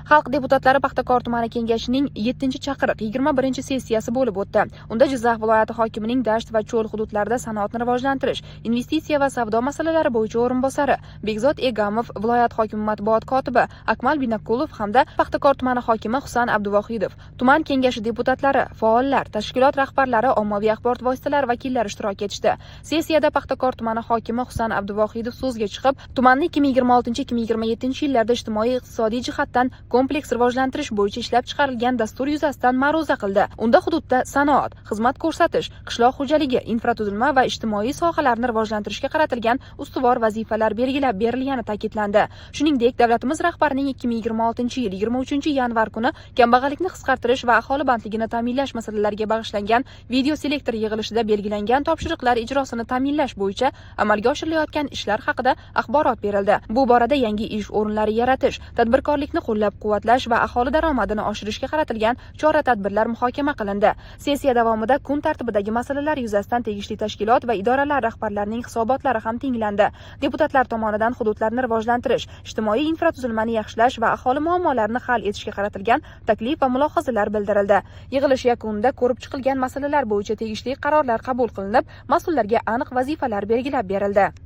Xalq deputatlari Paxtakor tumani kengashining 7-chaqiriq 21-sessiyasi bo'lib o'tdi. Unda Jizzax viloyati hokimining dasht va cho'l hududlarida sanoatni rivojlantirish, investitsiya va savdo masalalari bo'yicha o'rinbosari Bekzod Egamov, viloyat hokimi matbuot kotibi Akmal Binakulov hamda Paxtakor tumani hokimi Husan Abduvohidov, tuman kengashi deputatlari, faollar, tashkilot rahbarlari, ommaviy axborot vositalari vakillari ishtirok etishdi. Sessiyada Paxtakor tumani hokimi Husan Abduvohidov so'zga chiqib, tumanni 2026-2027 yillarda ijtimoiy-iqtisodiy jihatdan kompleks rivojlantirish bo'yicha ishlab chiqarilgan dastur yuzasidan ma'ruza qildi. Unda hududda sanoat, xizmat ko'rsatish, qishloq xo'jaligi, infratuzilma va ijtimoiy sohalarni rivojlantirishga qaratilgan ustuvor vazifalar belgilab berilgani ta'kidlandi. Shuningdek, davlatimiz rahbarining 2026-yil 23-yanvar kuni kambag'allikni qisqartirish va aholi bandligini ta'minlash masalalariga bag'ishlangan video selektor yig'ilishida belgilangan topshiriqlar ijrosini ta'minlash bo'yicha amalga oshirilayotgan ishlar haqida axborot berildi. Bu borada yangi ish o'rinlari yaratish, tadbirkorlikni qo'llab-quvvatlash va aholi daromadini oshirishga qaratilgan chora-tadbirlar muhokama qilindi. Sessiya davomida kun tartibidagi masalalar yuzasidan tegishli tashkilot va idoralar rahbarlarining hisobotlari ham tinglandi. Deputatlar tomonidan hududlarni rivojlantirish, ijtimoiy infratuzilmani yaxshilash va aholi muammolarini hal etishga qaratilgan taklif va mulohazalar bildirildi. Yig'ilish yakunida ko'rib chiqilgan masalalar bo'yicha tegishli qarorlar qabul qilinib, mas'ullarga aniq vazifalar belgilab berildi.